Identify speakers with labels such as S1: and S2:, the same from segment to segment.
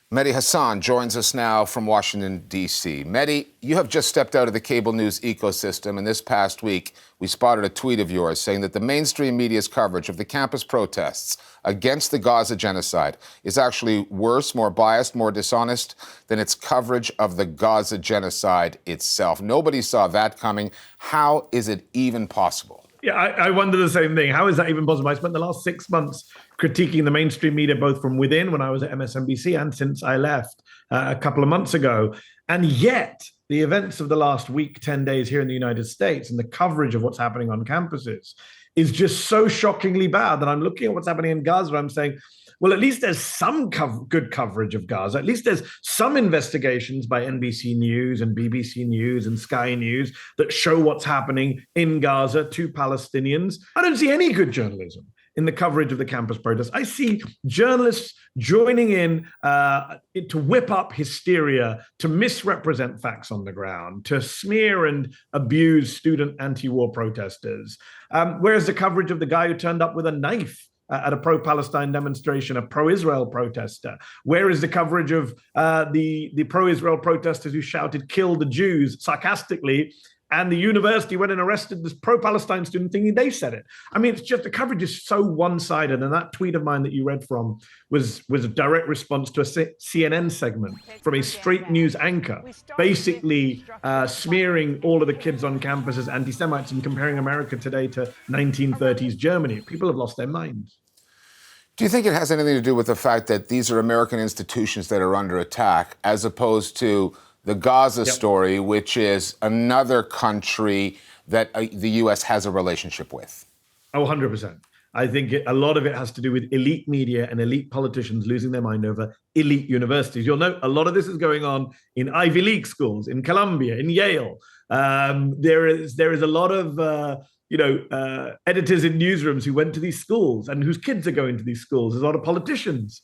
S1: Mehdi Hasan joins us now from Washington, D.C. Mehdi, you have just stepped out of the cable news ecosystem, and this past week we spotted a tweet of yours saying that the mainstream media's coverage of the campus protests against the Gaza genocide is actually worse, more biased, more dishonest than its coverage of the Gaza genocide itself. Nobody saw that coming. How is it even possible?
S2: Yeah, I wonder the same thing. How is that even possible? I spent the last 6 months critiquing the mainstream media, both from within when I was at MSNBC and since I left a couple of months ago. And yet, the events of the last week, 10 days here in the United States and the coverage of what's happening on campuses is just so shockingly bad that I'm looking at what's happening in Gaza. I'm saying, well, at least there's some good coverage of Gaza. At least there's some investigations by NBC News and BBC News and Sky News that show what's happening in Gaza to Palestinians. I don't see any good journalism in the coverage of the campus protests. I see journalists joining in to whip up hysteria, to misrepresent facts on the ground, to smear and abuse student anti-war protesters. Whereas the coverage of the guy who turned up with a knife at a pro-Palestine demonstration, a pro-Israel protester? Where is the coverage of the pro-Israel protesters who shouted, "Kill the Jews," sarcastically, and the university went and arrested this pro-Palestine student thinking they said it? I mean, it's just the coverage is so one-sided, and that tweet of mine that you read from was a direct response to a CNN segment from a straight news anchor, basically smearing all of the kids on campus as anti-Semites and comparing America today to 1930s Germany. People have lost their minds.
S1: Do you think it has anything to do with the fact that these are American institutions that are under attack, as opposed to the Gaza story, which is another country that the U.S. has a relationship with?
S2: Oh, 100%. I think a lot of it has to do with elite media and elite politicians losing their mind over elite universities. You'll note a lot of this is going on in Ivy League schools, in Columbia, in Yale. There is a lot of editors in newsrooms who went to these schools and whose kids are going to these schools. There's a lot of politicians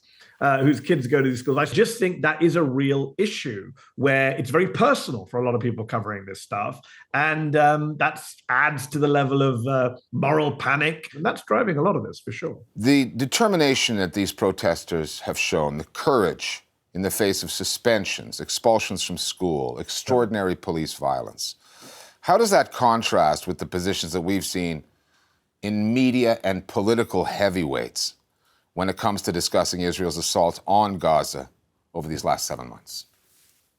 S2: whose kids go to these schools. I just think that is a real issue where it's very personal for a lot of people covering this stuff. And that adds to the level of moral panic. And that's driving a lot of this, for sure.
S1: The determination that these protesters have shown, the courage in the face of suspensions, expulsions from school, extraordinary police violence, how does that contrast with the positions that we've seen in media and political heavyweights when it comes to discussing Israel's assault on Gaza over these last 7 months?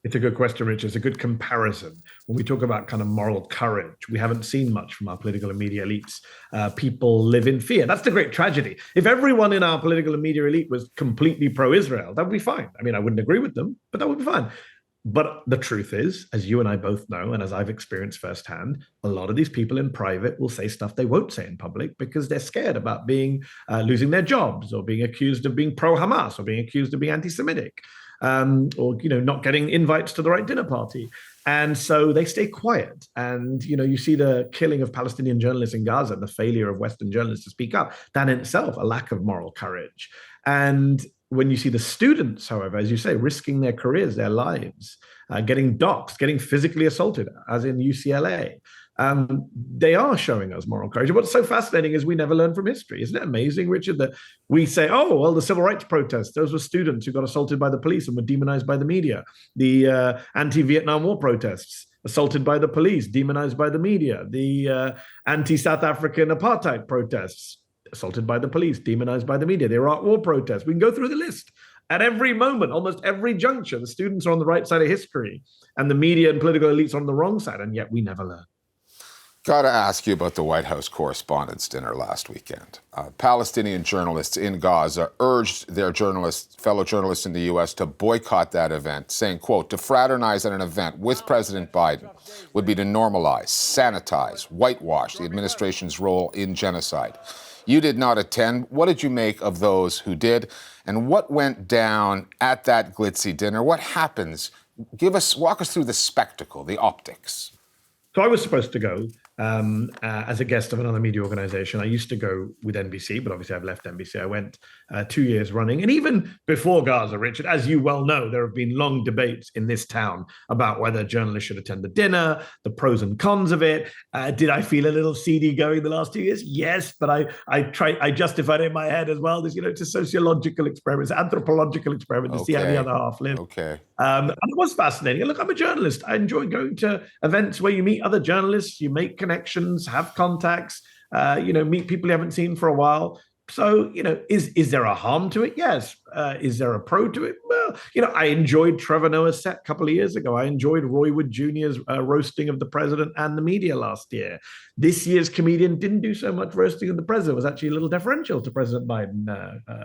S2: It's a good question, Rich. It's a good comparison. When we talk about kind of moral courage, we haven't seen much from our political and media elites. People live in fear. That's the great tragedy. If everyone in our political and media elite was completely pro-Israel, that would be fine. I mean, I wouldn't agree with them, but that would be fine. But the truth is, as you and I both know, and as I've experienced firsthand, a lot of these people in private will say stuff they won't say in public because they're scared about losing their jobs, or being accused of being pro-Hamas, or being accused of being anti-Semitic, or not getting invites to the right dinner party. And so they stay quiet. And you see the killing of Palestinian journalists in Gaza and the failure of Western journalists to speak up. That in itself, a lack of moral courage. And when you see the students, however, as you say, risking their careers, their lives, getting doxxed, getting physically assaulted, as in UCLA, they are showing us moral courage. What's so fascinating is we never learn from history. Isn't it amazing, Richard, that we say, oh, well, the civil rights protests, those were students who got assaulted by the police and were demonized by the media. The anti-Vietnam War protests, assaulted by the police, demonized by the media. The anti-South African apartheid protests, assaulted by the police, demonized by the media. The Iraq War protests. We can go through the list. At every moment, almost every juncture, the students are on the right side of history and the media and political elites are on the wrong side, and yet we never learn.
S1: Got to ask you about the White House Correspondents' Dinner last weekend. Palestinian journalists in Gaza urged their fellow journalists in the U.S. to boycott that event, saying, quote, to fraternize at an event with President Biden would be to normalize, sanitize, whitewash the administration's role in genocide. You did not attend. What did you make of those who did? And what went down at that glitzy dinner? What happens? Walk us through the spectacle, the optics.
S2: So I was supposed to go. as a guest of another media organization. I used to go with NBC, but obviously I've left NBC. I went 2 years running. And even before Gaza, Richard, as you well know, there have been long debates in this town about whether journalists should attend the dinner, the pros and cons of it. Did I feel a little seedy going the last 2 years? Yes, but I justified it in my head as well. This, it's a sociological experiment, it's an anthropological experiment to see how the other half live.
S1: Okay.
S2: And it was fascinating. And look, I'm a journalist. I enjoy going to events where you meet other journalists, you make connections, have contacts, meet people you haven't seen for a while. So, is there a harm to it? Yes. Is there a pro to it? Well, I enjoyed Trevor Noah's set a couple of years ago. I enjoyed Roy Wood Jr.'s roasting of the president and the media last year. This year's comedian didn't do so much roasting of the president. It was actually a little deferential to President Biden,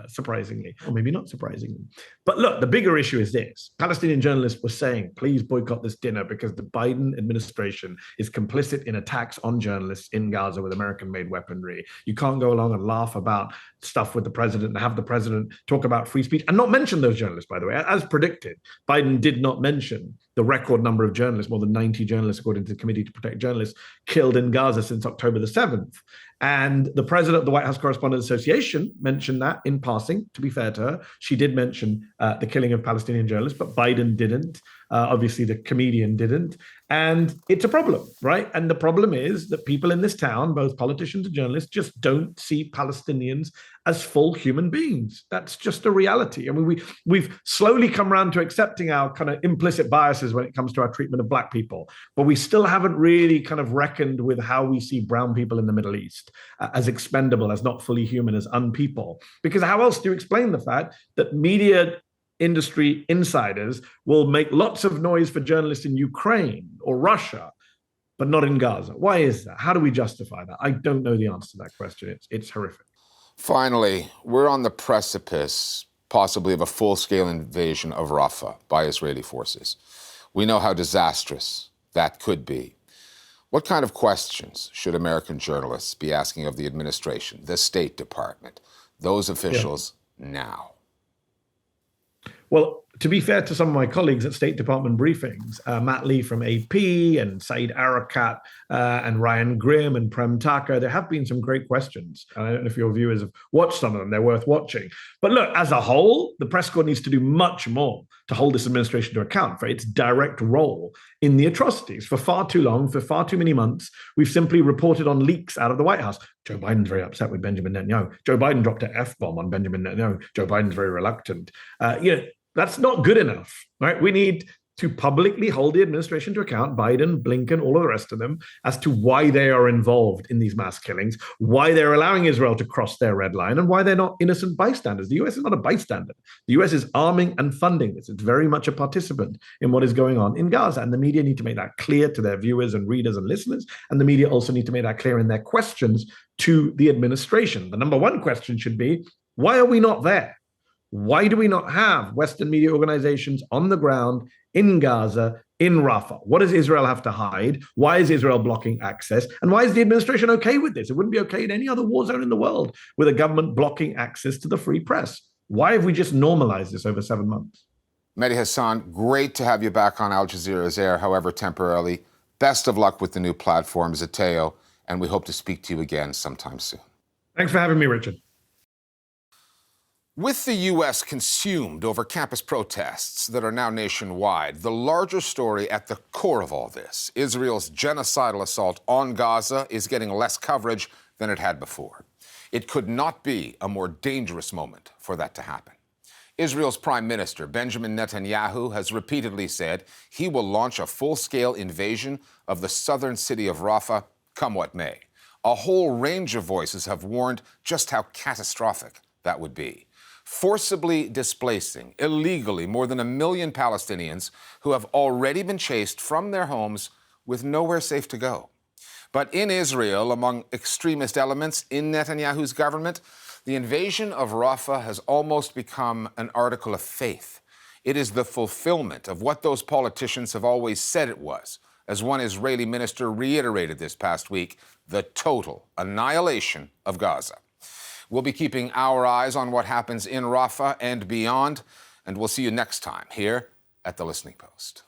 S2: surprisingly, or maybe not surprisingly. But look, the bigger issue is this. Palestinian journalists were saying, please boycott this dinner because the Biden administration is complicit in attacks on journalists in Gaza with American-made weaponry. You can't go along and laugh about stuff with the president and have the president talk about free speech and not mention those journalists, by the way. As predicted, Biden did not mention the record number of journalists, more than 90 journalists, according to the Committee to Protect Journalists, killed in Gaza since October the 7th. And the president of the White House Correspondents Association mentioned that in passing, to be fair to her. She did mention the killing of Palestinian journalists, but Biden didn't. Obviously, the comedian didn't. And it's a problem, right? And the problem is that people in this town, both politicians and journalists, just don't see Palestinians as full human beings. That's just a reality. I mean, we've slowly come around to accepting our kind of implicit biases when it comes to our treatment of Black people, but we still haven't really kind of reckoned with how we see brown people in the Middle East as expendable, as not fully human, as unpeople. Because how else do you explain the fact that media industry insiders will make lots of noise for journalists in Ukraine or Russia, but not in Gaza? Why is that? How do we justify that? I don't know the answer to that question. It's horrific.
S1: Finally, we're on the precipice, possibly, of a full-scale invasion of Rafah by Israeli forces. We know how disastrous that could be. What kind of questions should American journalists be asking of the administration, the State Department, those officials now?
S2: Well, to be fair to some of my colleagues at State Department briefings, Matt Lee from AP and Saeed Arakat and Ryan Grimm and Prem Taka, there have been some great questions. I don't know if your viewers have watched some of them. They're worth watching. But look, as a whole, the press corps needs to do much more to hold this administration to account for its direct role in the atrocities. For far too long, for far too many months, we've simply reported on leaks out of the White House. Joe Biden's very upset with Benjamin Netanyahu. Joe Biden dropped an F-bomb on Benjamin Netanyahu. Joe Biden's very reluctant. That's not good enough, right? We need to publicly hold the administration to account, Biden, Blinken, all of the rest of them, as to why they are involved in these mass killings, why they're allowing Israel to cross their red line, and why they're not innocent bystanders. The US is not a bystander. The US is arming and funding this. It's very much a participant in what is going on in Gaza. And the media need to make that clear to their viewers and readers and listeners. And the media also need to make that clear in their questions to the administration. The number one question should be, why are we not there? Why do we not have Western media organizations on the ground in Gaza, in Rafah? What does Israel have to hide? Why is Israel blocking access? And why is the administration okay with this? It wouldn't be okay in any other war zone in the world with a government blocking access to the free press. Why have we just normalized this over 7 months?
S1: Mehdi Hasan, great to have you back on Al Jazeera's air, however temporarily. Best of luck with the new platform, Zeteo, and we hope to speak to you again sometime soon.
S2: Thanks for having me, Richard.
S1: With the U.S. consumed over campus protests that are now nationwide, the larger story at the core of all this, Israel's genocidal assault on Gaza, is getting less coverage than it had before. It could not be a more dangerous moment for that to happen. Israel's Prime Minister, Benjamin Netanyahu, has repeatedly said he will launch a full-scale invasion of the southern city of Rafah, come what may. A whole range of voices have warned just how catastrophic that would be. Forcibly displacing, illegally, more than 1 million Palestinians who have already been chased from their homes with nowhere safe to go. But in Israel, among extremist elements in Netanyahu's government, the invasion of Rafah has almost become an article of faith. It is the fulfillment of what those politicians have always said it was, as one Israeli minister reiterated this past week, the total annihilation of Gaza. We'll be keeping our eyes on what happens in Rafah and beyond, and we'll see you next time here at The Listening Post.